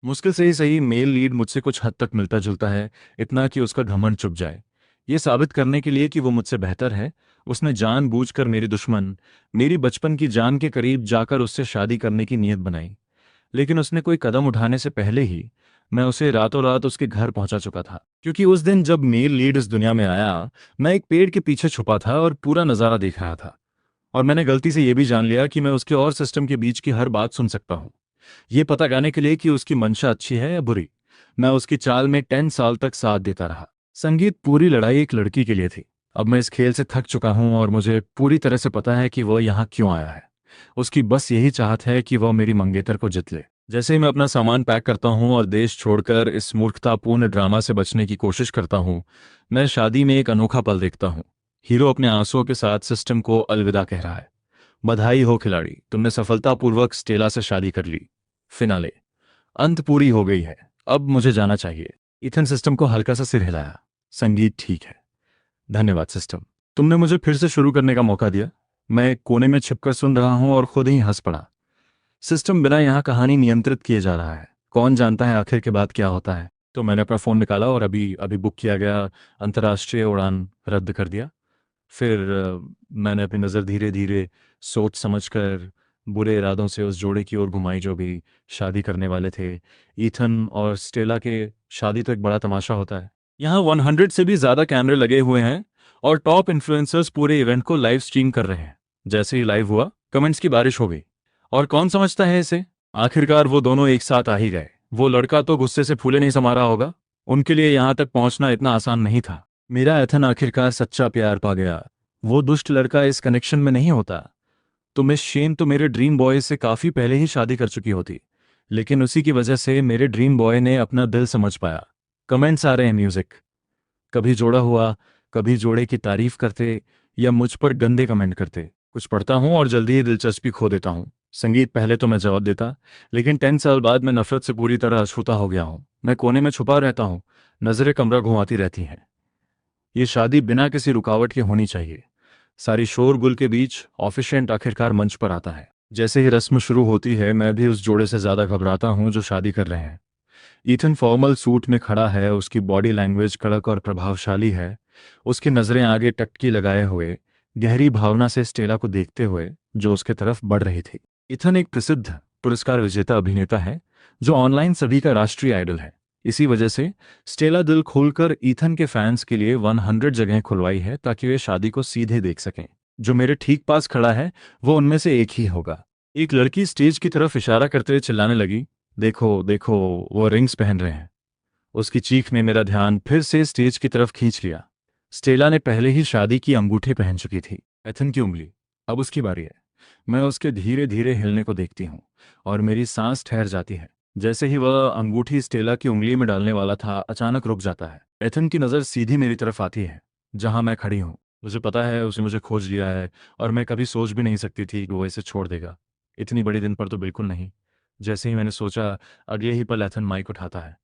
मुश्किल से ही सही मेल लीड मुझसे कुछ हद तक मिलता जुलता है, इतना कि उसका घमंड चुप जाए। ये साबित करने के लिए कि वो मुझसे बेहतर है, उसने जानबूझकर मेरी दुश्मन, मेरी बचपन की जान के करीब जाकर उससे शादी करने की नीयत बनाई। लेकिन उसने कोई कदम उठाने से पहले ही मैं उसे रातों रात उसके घर पहुंचा चुका था। क्योंकि उस दिन जब मेल लीड इस दुनिया में आया, मैं एक पेड़ के पीछे छुपा था और पूरा नज़ारा देख रहा था। और मैंने गलती से यह भी जान लिया कि मैं उसके और सिस्टम के बीच की हर बात सुन सकता हूँ, ये पता लगाने के लिए कि उसकी मंशा अच्छी है या बुरी। मैं उसकी चाल में 10 साल तक साथ देता रहा। संगीत, पूरी लड़ाई एक लड़की के लिए थी। अब मैं इस खेल से थक चुका हूं और मुझे पूरी तरह से पता है कि वह यहाँ क्यों आया है। उसकी बस यही चाहत है कि वह मेरी मंगेतर को जित ले। जैसे ही मैं अपना सामान पैक करता हूं और देश छोड़कर इस मूर्खतापूर्ण ड्रामा से बचने की कोशिश करता हूं, मैं शादी में एक अनोखा पल देखता हूं। हीरो अपने आंसुओं के साथ सिस्टम को अलविदा कह रहा है। बधाई हो खिलाड़ी, तुमने सफलतापूर्वक स्टेला से शादी कर ली। फिनाले। अंत पूरी हो गई है। अब मुझे जाना चाहिए। इथन सिस्टम को हल्का सा सिर हिलाया। संगीत, ठीक है। धन्यवाद सिस्टम, तुमने मुझे फिर से शुरू करने का मौका दिया। मैं एक कोने में छिपकर सुन रहा हूं और खुद ही हंस पड़ा। सिस्टम बिना यहाँ कहानी नियंत्रित किए जा रहा है। कौन जानता है आखिर के बाद क्या होता है। तो मैंने अपना फ़ोन निकाला और अभी अभी बुक किया गया अंतर्राष्ट्रीय उड़ान रद्द कर दिया। फिर मैंने अपनी नज़र धीरे धीरे, सोच समझकर, बुरे इरादों से उस जोड़े की ओर घुमाई जो भी शादी करने वाले थे। ईथन और स्टेला के शादी तो एक बड़ा तमाशा होता है। यहाँ 100 से भी ज़्यादा कैमरे लगे हुए हैं और टॉप इन्फ्लुएंसर्स पूरे इवेंट को लाइव स्ट्रीम कर रहे हैं। जैसे ही लाइव हुआ, कमेंट्स की बारिश हो गई। और कौन समझता है इसे? आखिरकार वो दोनों एक साथ आ ही गए। वो लड़का तो गुस्से से फूले नहीं समा रहा होगा। उनके लिए यहाँ तक पहुँचना इतना आसान नहीं था। मेरा एथन आखिरकार सच्चा प्यार पा गया। वो दुष्ट लड़का इस कनेक्शन में नहीं होता। तो मिस शेन तो मेरे ड्रीम बॉय से काफी पहले ही शादी कर चुकी होती। लेकिन उसी की वजह से मेरे ड्रीम बॉय ने अपना दिल समझ पाया। कमेंट्स आ रहे हैं म्यूजिक, कभी जोड़ा हुआ, कभी जोड़े की तारीफ करते या मुझ पर गंदे कमेंट करते। कुछ पढ़ता हूँ और जल्दी ही दिलचस्पी खो देता हूँ। संगीत, पहले तो मैं जवाब देता, लेकिन 10 साल बाद मैं नफरत से पूरी तरह अछूता हो गया हूँ। मैं कोने में छुपा रहता हूँ, नजरें कमरा घुमाती रहती हैं। ये शादी बिना किसी रुकावट के होनी चाहिए। सारी शोरगुल के बीच ऑफिशिएंट आखिरकार मंच पर आता है। जैसे ही रस्म शुरू होती है, मैं भी उस जोड़े से ज्यादा घबराता हूँ जो शादी कर रहे हैं। ईथन फॉर्मल सूट में खड़ा है, उसकी बॉडी लैंग्वेज कड़क और प्रभावशाली है। उसकी नजरें आगे टककी लगाए हुए, गहरी भावना से स्टेला को देखते हुए जो उसके तरफ बढ़ रही थी। ईथन एक प्रसिद्ध पुरस्कार विजेता अभिनेता है जो ऑनलाइन सभी का राष्ट्रीय आइडल है। इसी वजह से स्टेला दिल खोलकर ईथन के फैंस के लिए 100 जगह खुलवाई है ताकि वे शादी को सीधे देख सकें। जो मेरे ठीक पास खड़ा है वो उनमें से एक ही होगा। एक लड़की स्टेज की तरफ इशारा करते हुए चिल्लाने लगी, देखो देखो, वो रिंग्स पहन रहे हैं। उसकी चीख ने मेरा ध्यान फिर से स्टेज की तरफ खींच लिया। स्टेला ने पहले ही शादी की अंगूठी पहन चुकी थी। एथन की उंगली, अब उसकी बारी है। मैं उसके धीरे धीरे हिलने को देखती हूँ और मेरी सांस ठहर जाती है। जैसे ही वह अंगूठी स्टेला की उंगली में डालने वाला था, अचानक रुक जाता है। एथन की नज़र सीधी मेरी तरफ आती है, जहां मैं खड़ी हूँ। मुझे पता है उसने मुझे खोज लिया है और मैं कभी सोच भी नहीं सकती थी कि वो इसे छोड़ देगा। इतनी बड़ी दिन पर तो बिल्कुल नहीं। जैसे ही मैंने सोचा, अगले ही पल एथन माइक उठाता है।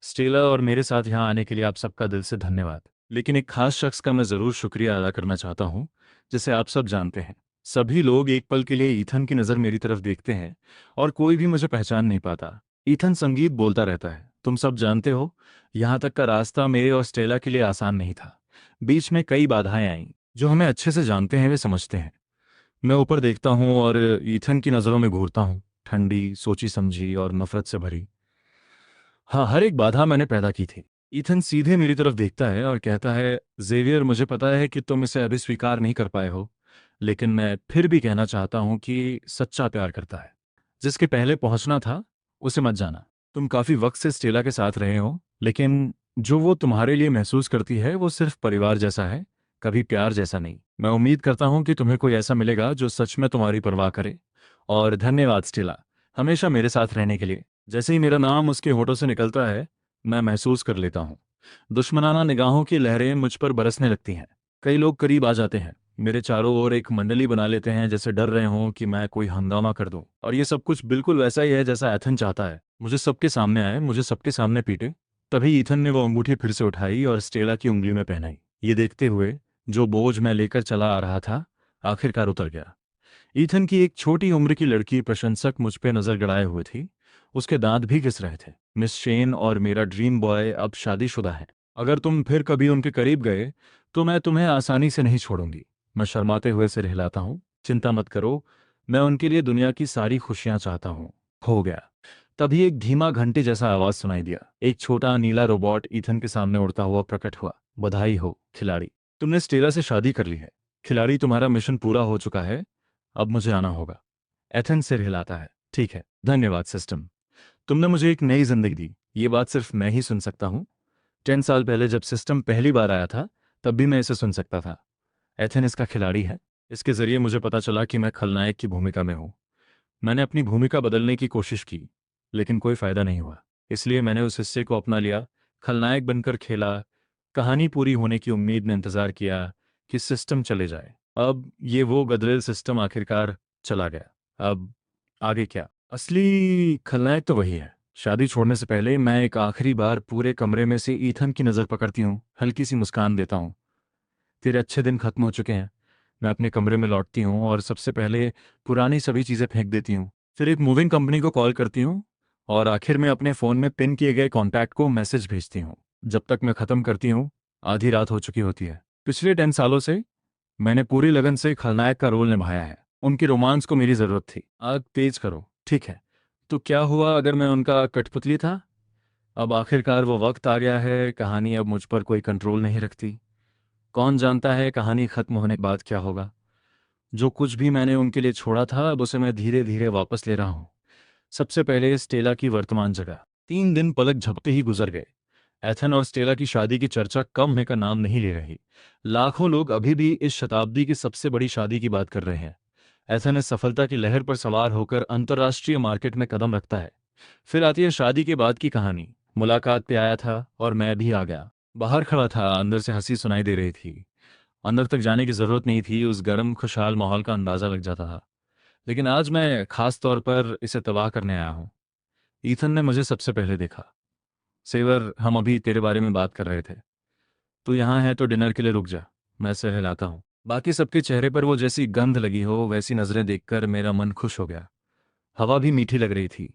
स्टेला और मेरे साथ यहाँ आने के लिए आप सबका दिल से धन्यवाद। लेकिन एक खास शख्स का मैं ज़रूर शुक्रिया अदा करना चाहता हूँ, जिसे आप सब जानते हैं। सभी लोग एक पल के लिए ईथन की नज़र मेरी तरफ देखते हैं और कोई भी मुझे पहचान नहीं पाता। ईथन, संगीत बोलता रहता है, तुम सब जानते हो, यहाँ तक का रास्ता मेरे और स्टेला के लिए आसान नहीं था। बीच में कई बाधाएं आईं। जो हमें अच्छे से जानते हैं वे समझते हैं। मैं ऊपर देखता हूँ और ईथन की नज़रों में घूरता हूँ, ठंडी, सोची समझी और नफरत से भरी। हाँ, हर एक बाधा मैंने पैदा की थी। ईथन सीधे मेरी तरफ देखता है और कहता है, जेवियर, मुझे पता है कि तुम इसे अभी स्वीकार नहीं कर पाए हो, लेकिन मैं फिर भी कहना चाहता हूँ कि सच्चा प्यार करता है। जिसके पहले पहुंचना था, उसे मत जाना। तुम काफी वक्त से स्टेला के साथ रहे हो, लेकिन जो वो तुम्हारे लिए महसूस करती है वो सिर्फ परिवार जैसा है, कभी प्यार जैसा नहीं। मैं उम्मीद करता हूँ कि तुम्हें कोई ऐसा मिलेगा जो सच में तुम्हारी परवाह करे। और धन्यवाद स्टेला, हमेशा मेरे साथ रहने के लिए। जैसे ही मेरा नाम उसके होठों से निकलता है, मैं महसूस कर लेता हूँ दुश्मनाना निगाहों की लहरें मुझ पर बरसने लगती हैं। कई लोग करीब आ जाते हैं, मेरे चारों ओर एक मंडली बना लेते हैं, जैसे डर रहे हों कि मैं कोई हंगामा कर दूं। और ये सब कुछ बिल्कुल वैसा ही है जैसा एथन चाहता है। मुझे सबके सामने आए, मुझे सबके सामने पीटे। तभी ईथन ने वो अंगूठी फिर से उठाई और स्टेला की उंगली में पहनाई। ये देखते हुए जो बोझ मैं लेकर चला आ रहा था, आखिरकार उतर गया। ईथन की एक छोटी उम्र की लड़की प्रशंसक मुझ पे नजर गड़ाए हुए थी। उसके दांत भी घिस रहे थे। मिस शेन और मेरा ड्रीम बॉय अब शादीशुदा है। अगर तुम फिर कभी उनके करीब गए तो मैं तुम्हें आसानी से नहीं छोड़ूंगी। मैं शर्माते हुए सिर हिलाता हूँ। चिंता मत करो, मैं उनके लिए दुनिया की सारी खुशियां चाहता हूँ। हो गया। तभी एक धीमा घंटे जैसा आवाज सुनाई दिया। एक छोटा नीला रोबोट ईथन के सामने उड़ता हुआ प्रकट हुआ। बधाई हो खिलाड़ी, तुमने स्टेला से शादी कर ली है। खिलाड़ी, तुम्हारा मिशन पूरा हो चुका है, अब मुझे आना होगा। एथन सिर हिलाता है। ठीक है, धन्यवाद सिस्टम, तुमने मुझे एक नई जिंदगी दी। ये बात सिर्फ मैं ही सुन सकता हूँ। 10 साल पहले जब सिस्टम पहली बार आया था तब भी मैं इसे सुन सकता था। एथन इसका खिलाड़ी है। इसके जरिए मुझे पता चला कि मैं खलनायक की भूमिका में हूँ। मैंने अपनी भूमिका बदलने की कोशिश की, लेकिन कोई फायदा नहीं हुआ। इसलिए मैंने उस हिस्से को अपना लिया, खलनायक बनकर खेला। कहानी पूरी होने की उम्मीद में इंतजार किया कि सिस्टम चले जाए। अब ये वो गदरेल सिस्टम आखिरकार चला गया। अब आगे क्या? असली खलनायक तो वही है। शादी छोड़ने से पहले मैं एक आखिरी बार पूरे कमरे में से ईथन की नज़र पकड़ती हूँ, हल्की सी मुस्कान देता हूँ। तेरे अच्छे दिन खत्म हो चुके हैं। मैं अपने कमरे में लौटती हूँ और सबसे पहले पुरानी सभी चीज़ें फेंक देती हूँ। फिर एक मूविंग कंपनी को कॉल करती हूँ और आखिर में अपने फ़ोन में पिन किए गए कॉन्टैक्ट को मैसेज भेजती हूँ। जब तक मैं ख़त्म करती हूँ आधी रात हो चुकी होती है। पिछले 10 सालों से मैंने पूरी लगन से खलनायक का रोल निभाया है। उनकी रोमांस को मेरी ज़रूरत थी। आग तेज करो, ठीक है। तो क्या हुआ अगर मैं उनका कठपुतली था? अब आखिरकार वो वक्त आ गया है। कहानी अब मुझ पर कोई कंट्रोल नहीं रखती। कौन जानता है कहानी खत्म होने के बाद क्या होगा। जो कुछ भी मैंने उनके लिए छोड़ा था अब उसे मैं धीरे धीरे वापस ले रहा हूँ। सबसे पहले स्टेला की वर्तमान जगह। 3 दिन पलक झपकते ही गुजर गए। एथन और स्टेला की शादी की चर्चा कम होने का नाम नहीं ले रही। लाखों लोग अभी भी इस शताब्दी की सबसे बड़ी शादी की बात कर रहे हैं। एथन इस सफलता की लहर पर सवार होकर अंतर्राष्ट्रीय मार्केट में कदम रखता है। फिर आती है शादी के बाद की कहानी। मुलाकात पे आया था और मैं भी आ गया। बाहर खड़ा था, अंदर से हंसी सुनाई दे रही थी। अंदर तक जाने की जरूरत नहीं थी, उस गर्म खुशहाल माहौल का अंदाजा लग जाता था। लेकिन आज मैं खास तौर पर इसे तबाह करने आया हूँ। ईथन ने मुझे सबसे पहले देखा। सेवर, हम अभी तेरे बारे में बात कर रहे थे। तू यहाँ है तो डिनर के लिए रुक जा। मैं सिर हिलाता हूँ। बाकी सबके चेहरे पर वो जैसी गंध लगी हो वैसी नजरें देखकर मेरा मन खुश हो गया। हवा भी मीठी लग रही थी।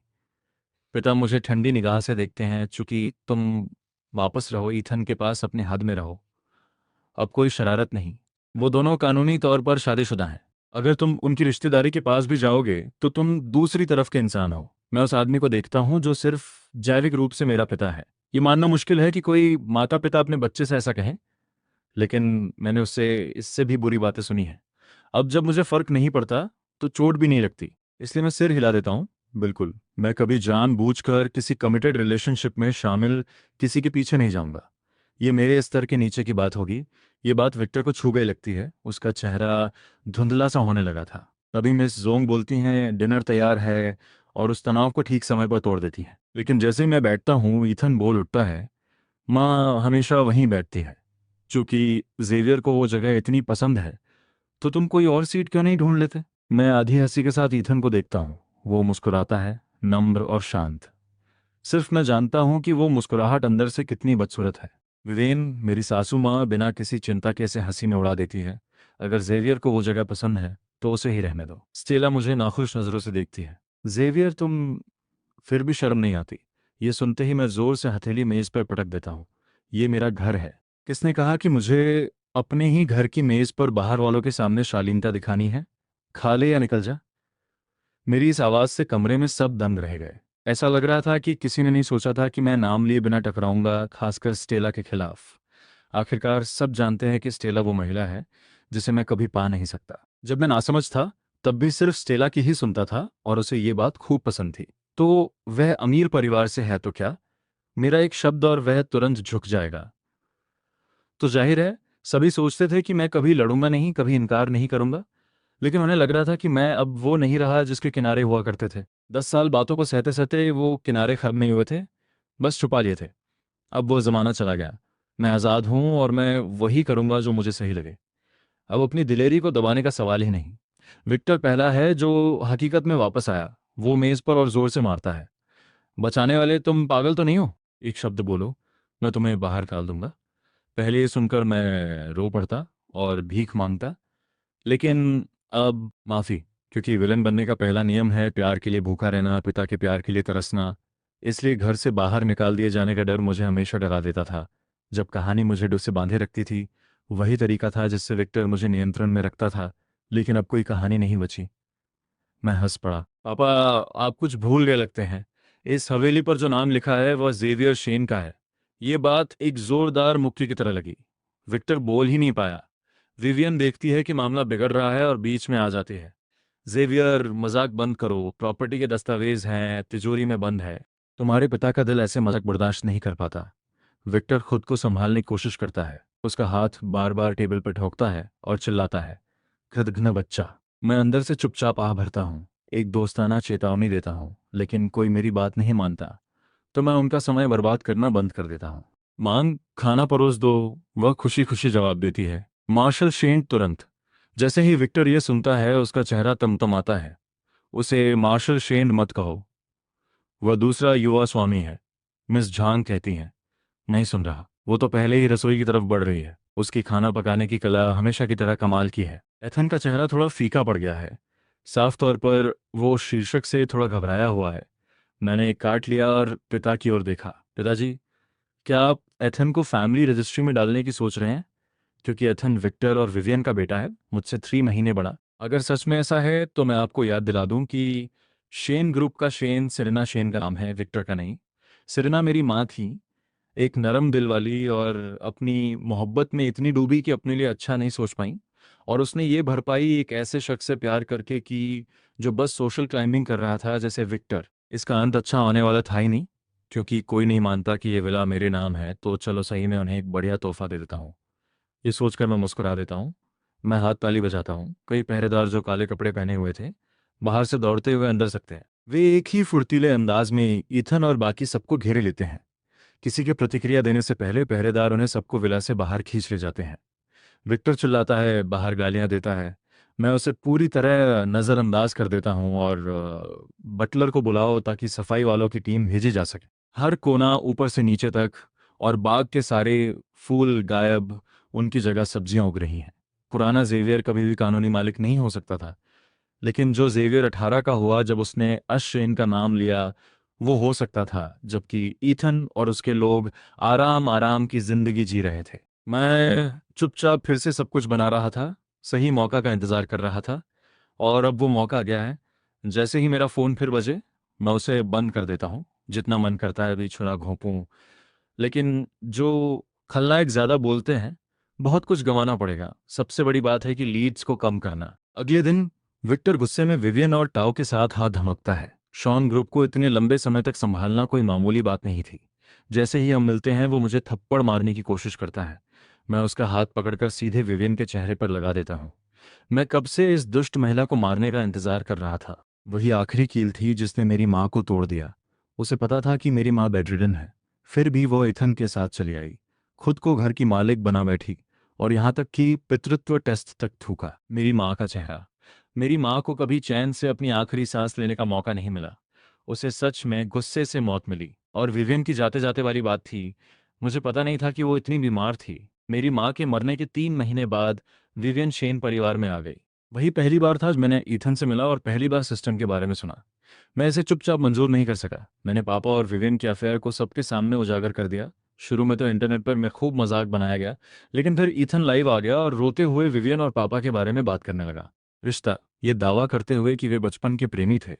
पिता मुझे ठंडी निगाह से देखते हैं। चूंकि तुम वापस रहो ईथन के पास, अपने हद में रहो। अब कोई शरारत नहीं। वो दोनों कानूनी तौर पर शादीशुदा हैं। अगर तुम उनकी रिश्तेदारी के पास भी जाओगे तो तुम दूसरी तरफ के इंसान हो। मैं उस आदमी को देखता हूँ जो सिर्फ जैविक रूप से मेरा पिता है। ये मानना मुश्किल है कि कोई माता पिता अपने बच्चे से ऐसा कहे, लेकिन मैंने उससे इससे भी बुरी बातें सुनी हैं। अब जब मुझे फर्क नहीं पड़ता तो चोट भी नहीं लगती, इसलिए मैं सिर हिला देता हूँ। बिल्कुल, मैं कभी जानबूझकर किसी कमिटेड रिलेशनशिप में शामिल किसी के पीछे नहीं जाऊंगा। ये मेरे स्तर के नीचे की बात होगी। ये बात विक्टर को छू गई लगती है। उसका चेहरा धुंधला सा होने लगा था। तभी मिस जोंग बोलती हैं डिनर तैयार है, और उस तनाव को ठीक समय पर तोड़ देती है। लेकिन जैसे ही मैं बैठता हूँ ईथन बोल उठता है। माँ हमेशा वहीं बैठती है। चूंकि जेवियर को वो जगह इतनी पसंद है तो तुम कोई और सीट क्यों नहीं ढूंढ लेते? मैं आधी हंसी के साथ ईथन को देखता हूँ। वो मुस्कुराता है, नम्र और शांत। सिर्फ मैं जानता हूं कि वो मुस्कुराहट अंदर से कितनी बदसूरत है। विवेन, मेरी सासू माँ बिना किसी चिंता के ऐसे हंसी में उड़ा देती है। अगर जेवियर को वो जगह पसंद है तो उसे ही रहने दो। स्टेला मुझे नाखुश नजरों से देखती है। जेवियर, तुम फिर भी शर्म नहीं आती? ये सुनते ही मैं जोर से हथेली मेज पर पटक देता हूँ। ये मेरा घर है। किसने कहा कि मुझे अपने ही घर की मेज पर बाहर वालों के सामने शालीनता दिखानी है? खा ले या निकल जा। मेरी इस आवाज़ से कमरे में सब दंग रह गए। ऐसा लग रहा था कि किसी ने नहीं सोचा था कि मैं नाम लिए बिना टकराऊंगा, खासकर स्टेला के खिलाफ। आखिरकार सब जानते हैं कि स्टेला वो महिला है जिसे मैं कभी पा नहीं सकता। जब मैं नासमझ था तब भी सिर्फ स्टेला की ही सुनता था और उसे ये बात खूब पसंद थी। तो वह अमीर परिवार से है तो क्या? मेरा एक शब्द और वह तुरंत झुक जाएगा। तो जाहिर है सभी सोचते थे कि मैं कभी लड़ूंगा नहीं, कभी इनकार नहीं करूंगा। लेकिन उन्हें लग रहा था कि मैं अब वो नहीं रहा जिसके किनारे हुआ करते थे। 10 साल बातों को सहते सहते वो किनारे खत्म नहीं हुए थे, बस छुपा लिए थे। अब वो ज़माना चला गया। मैं आज़ाद हूँ और मैं वही करूँगा जो मुझे सही लगे। अब अपनी दिलेरी को दबाने का सवाल ही नहीं। विक्टर पहला है जो हकीकत में वापस आया। वो मेज़ पर और ज़ोर से मारता है। बचाने वाले, तुम पागल तो नहीं हो? एक शब्द बोलो, मैं तुम्हें बाहर डाल दूंगा। पहले ये सुनकर मैं रो पड़ता और भीख मांगता, लेकिन अब माफ़ी। क्योंकि विलन बनने का पहला नियम है प्यार के लिए भूखा रहना, पिता के प्यार के लिए तरसना। इसलिए घर से बाहर निकाल दिए जाने का डर मुझे हमेशा डरा देता था। जब कहानी मुझे डर से बांधे रखती थी, वही तरीका था जिससे विक्टर मुझे नियंत्रण में रखता था। लेकिन अब कोई कहानी नहीं बची। मैं हंस पड़ा। पापा, आप कुछ भूल गए लगते हैं। इस हवेली पर जो नाम लिखा है वह जेवियर शेन का है। ये बात एक जोरदार मुक्की की तरह लगी। विक्टर बोल ही नहीं पाया। विवियन देखती है कि मामला बिगड़ रहा है और बीच में आ जाती है। जेवियर, मजाक बंद करो, प्रॉपर्टी के दस्तावेज हैं, तिजोरी में बंद है। तुम्हारे पिता का दिल ऐसे मजाक बर्दाश्त नहीं कर पाता। विक्टर खुद को संभालने की कोशिश करता है। उसका हाथ बार बार टेबल पर ठोकता है और चिल्लाता है, खदगना बच्चा। मैं अंदर से चुपचाप आह भरता हूँ। एक दोस्ताना चेतावनी देता हूँ, लेकिन कोई मेरी बात नहीं मानता। तो मैं उनका समय बर्बाद करना बंद कर देता हूँ। मांग, खाना परोस दो। वह खुशी खुशी जवाब देती है। मार्शल शेन तुरंत। जैसे ही विक्टर ये सुनता है उसका चेहरा तमतमाता है। उसे मार्शल शेन मत कहो। वह दूसरा युवा स्वामी है, मिस झांग कहती हैं। नहीं सुन रहा। वो तो पहले ही रसोई की तरफ बढ़ रही है। उसकी खाना पकाने की कला हमेशा की तरह कमाल की है। एथन का चेहरा थोड़ा फीका पड़ गया है। साफ तौर पर वो शीर्षक से थोड़ा घबराया हुआ है। मैंने एक काट लिया और पिता की ओर देखा। पिताजी, क्या आप एथन को फैमिली रजिस्ट्री में डालने की सोच रहे हैं? क्योंकि एथन विक्टर और विवियन का बेटा है, मुझसे 3 महीने बड़ा। अगर सच में ऐसा है तो मैं आपको याद दिला दूं कि शेन ग्रुप का शेन सिरेना शेन का नाम है, विक्टर का नहीं। सिरेना मेरी माँ थी, एक नरम दिल वाली, और अपनी मोहब्बत में इतनी डूबी कि अपने लिए अच्छा नहीं सोच पाई। और उसने ये भरपाई एक ऐसे शख्स से प्यार करके की जो बस सोशल क्लाइंबिंग कर रहा था, जैसे विक्टर। इसका अंत अच्छा होने वाला था ही नहीं। क्योंकि कोई नहीं मानता कि ये विला मेरे नाम है, तो चलो सही में उन्हें एक बढ़िया तोहफा दे देता हूँ। ये सोचकर मैं मुस्कुरा देता हूँ। मैं हाथ ताली बजाता हूँ। कई पहरेदार जो काले कपड़े पहने हुए थे, बाहर से दौड़ते हुए अंदर सकते हैं। वे एक ही फुर्तीले अंदाज में ईथन और बाकी सबको घेरे लेते हैं। किसी के प्रतिक्रिया देने से पहले पहरेदार उन्हें सबको विला से बाहर खींच ले जाते हैं। विक्टर चिल्लाता है, बाहर गालियां देता है। मैं उसे पूरी तरह नज़रअंदाज कर देता हूँ और बटलर को बुलाओ ताकि सफाई वालों की टीम भेजी जा सके। हर कोना ऊपर से नीचे तक, और बाग के सारे फूल गायब। उनकी जगह सब्जियां उग रही हैं। पुराना जेवियर कभी भी कानूनी मालिक नहीं हो सकता था, लेकिन जो जेवियर 18 का हुआ जब उसने अश्रेन का नाम लिया, वो हो सकता था, जबकि ईथन और उसके लोग आराम आराम की जिंदगी जी रहे थे। मैं चुपचाप फिर से सब कुछ बना रहा था, सही मौका का इंतजार कर रहा था। और अब वो मौका आ गया है। जैसे ही मेरा फोन फिर बजे, मैं उसे बंद कर देता हूँ। जितना मन करता है बीच में घोंपूं। लेकिन जो खलनायक ज्यादा बोलते हैं, बहुत कुछ गंवाना पड़ेगा। सबसे बड़ी बात है कि लीड्स को कम करना। अगले दिन विक्टर गुस्से में विवियन और टाओ के साथ हाथ धमकता है। शॉन ग्रुप को इतने लंबे समय तक संभालना कोई मामूली बात नहीं थी। जैसे ही हम मिलते हैं वो मुझे थप्पड़ मारने की कोशिश करता है। मैं उसका हाथ पकड़कर सीधे विवियन के चेहरे पर लगा देता हूँ। मैं कब से इस दुष्ट महिला को मारने का इंतजार कर रहा था। वही आखिरी कील थी जिसने मेरी माँ को तोड़ दिया। उसे पता था कि मेरी माँ बेडरिडन है, फिर भी वो इथन के साथ चली आई। खुद को घर की मालिक बना बैठी, और यहाँ तक कि पितृत्व टेस्ट तक थूका। मेरी माँ का चेहरा। मेरी माँ को कभी चैन से अपनी आखिरी सांस लेने का मौका नहीं मिला। उसे सच में गुस्से से मौत मिली। और विवियन की जाते जाते वाली बात थी, मुझे पता नहीं था कि वो इतनी बीमार थी। मेरी माँ के मरने के 3 महीने बाद विवियन शेन परिवार में आ गई। वही पहली बार था जब मैंने ईथन से मिला और पहली बार सिस्टम के बारे में सुना। मैं इसे चुपचाप मंजूर नहीं कर सका। मैंने पापा और विवियन के अफेयर को सबके सामने उजागर कर दिया। शुरू में तो इंटरनेट पर मैं खूब मजाक बनाया गया, लेकिन फिर ईथन लाइव आ गया और रोते हुए विवियन और पापा के बारे में बात करने लगा। रिश्ता, ये दावा करते हुए कि वे बचपन के प्रेमी थे,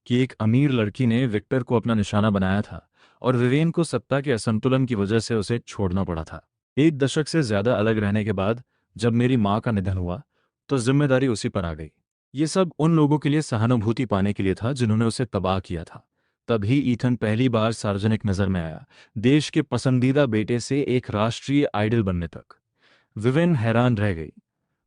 कि एक अमीर लड़की ने विक्टर को अपना निशाना बनाया था और विवियन को सत्ता के असंतुलन की वजह से उसे छोड़ना पड़ा था। 1 दशक से ज्यादा अलग रहने के बाद जब मेरी माँ का निधन हुआ, तो जिम्मेदारी उसी पर आ गई। ये सब उन लोगों के लिए सहानुभूति पाने के लिए था जिन्होंने उसे तबाह किया था। तभी ईथन पहली बार सार्वजनिक नजर में आया, देश के पसंदीदा बेटे से एक राष्ट्रीय आइडल बनने तक। विविन हैरान रह गई।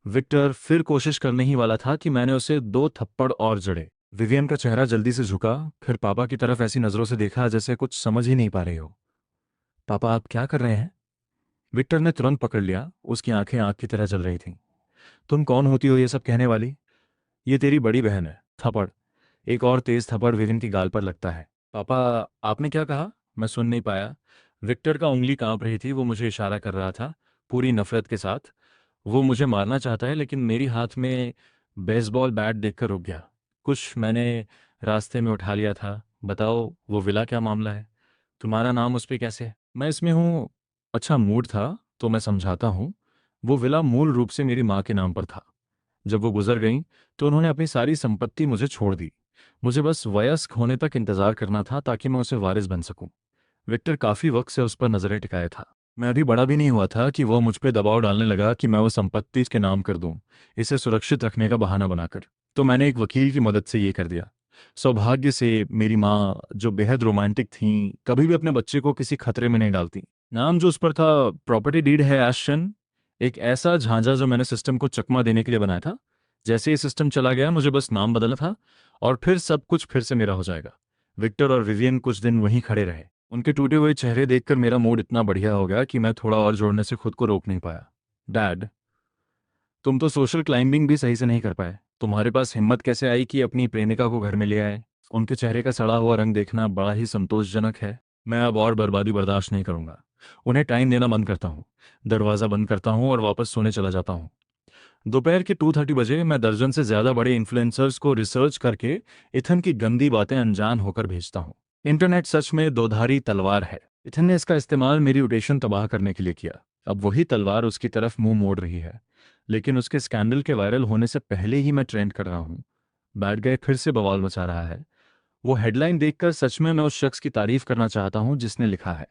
विक्टर फिर कोशिश करने ही वाला था कि मैंने उसे 2 थप्पड़ और जड़े। विवियन का चेहरा जल्दी से झुका, फिर पापा की तरफ ऐसी नजरों से देखा जैसे कुछ समझ ही नहीं पा रहे हो। पापा, आप क्या कर रहे हैं? विक्टर ने तुरंत पकड़ लिया। उसकी आंखें आग की तरह जल रही थीं। तुम कौन होती हो ये सब कहने वाली? ये तेरी बड़ी बहन है। थप्पड़। एक और तेज थप्पड़ विविन की गाल पर लगता है। पापा, आपने क्या कहा? मैं सुन नहीं पाया। विक्टर का उंगली कांप रही थी। वो मुझे इशारा कर रहा था, पूरी नफरत के साथ। वो मुझे मारना चाहता है, लेकिन मेरी हाथ में बेसबॉल बैट देखकर रुक गया। कुछ मैंने रास्ते में उठा लिया था। बताओ वो विला क्या मामला है? तुम्हारा नाम उस पे कैसे है? मैं इसमें हूँ। अच्छा मूड था तो मैं समझाता हूँ। वो विला मूल रूप से मेरी माँ के नाम पर था। जब वो गुजर गईं तो उन्होंने अपनी सारी संपत्ति मुझे छोड़ दी। मुझे बस वयस्क होने तक इंतजार करना था ताकि मैं उसे वारिस बन सकूं। विक्टर काफी वक्त से उस पर नजरें टिकाए था। मैं अभी बड़ा भी नहीं हुआ था कि वो मुझ पर दबाव डालने लगा कि मैं वो संपत्ति इसके नाम कर दूं, इसे सुरक्षित रखने का बहाना बनाकर। तो मैंने एक वकील की मदद से ये कर दिया। सौभाग्य से मेरी माँ, जो बेहद रोमांटिक थीं, कभी भी अपने बच्चे को किसी खतरे में नहीं डालती। नाम जो उस पर था, प्रॉपर्टी डीड है एशन, एक ऐसा झांझा जो मैंने सिस्टम को चकमा देने के लिए बनाया था। जैसे ही सिस्टम चला गया मुझे बस नाम बदलना था और फिर सब कुछ फिर से मेरा हो जाएगा। विक्टर और विवियन कुछ दिन वहीं खड़े रहे। उनके टूटे हुए चेहरे देखकर मेरा मूड इतना बढ़िया हो गया कि मैं थोड़ा और जोड़ने से खुद को रोक नहीं पाया। डैड, तुम तो सोशल क्लाइंबिंग भी सही से नहीं कर पाए। तुम्हारे पास हिम्मत कैसे आई कि अपनी प्रेमिका को घर में ले आए? उनके चेहरे का सड़ा हुआ रंग देखना बड़ा ही संतोषजनक है। मैं अब और बर्बादी बर्दाश्त नहीं करूंगा। उन्हें टाइम देना बंद करता हूँ, दरवाज़ा बंद करता हूँ और वापस सोने चला जाता हूँ। दोपहर के 2:30 बजे मैं दर्जन से ज्यादा बड़े इन्फ्लुएंसर्स को रिसर्च करके इथन की गंदी बातें अनजान होकर भेजता हूँ। इंटरनेट सच में दोधारी तलवार है। इथन ने इसका इस्तेमाल मेरी रोटेशन तबाह करने के लिए किया। अब वही तलवार उसकी तरफ मुंह मोड़ रही है। लेकिन उसके स्कैंडल के वायरल होने से पहले ही मैं ट्रेंड कर रहा हूँ। बैड गाय फिर से बवाल मचा रहा है। वो हेडलाइन देखकर सच में मैं उस शख्स की तारीफ करना चाहता हूँ जिसने लिखा है।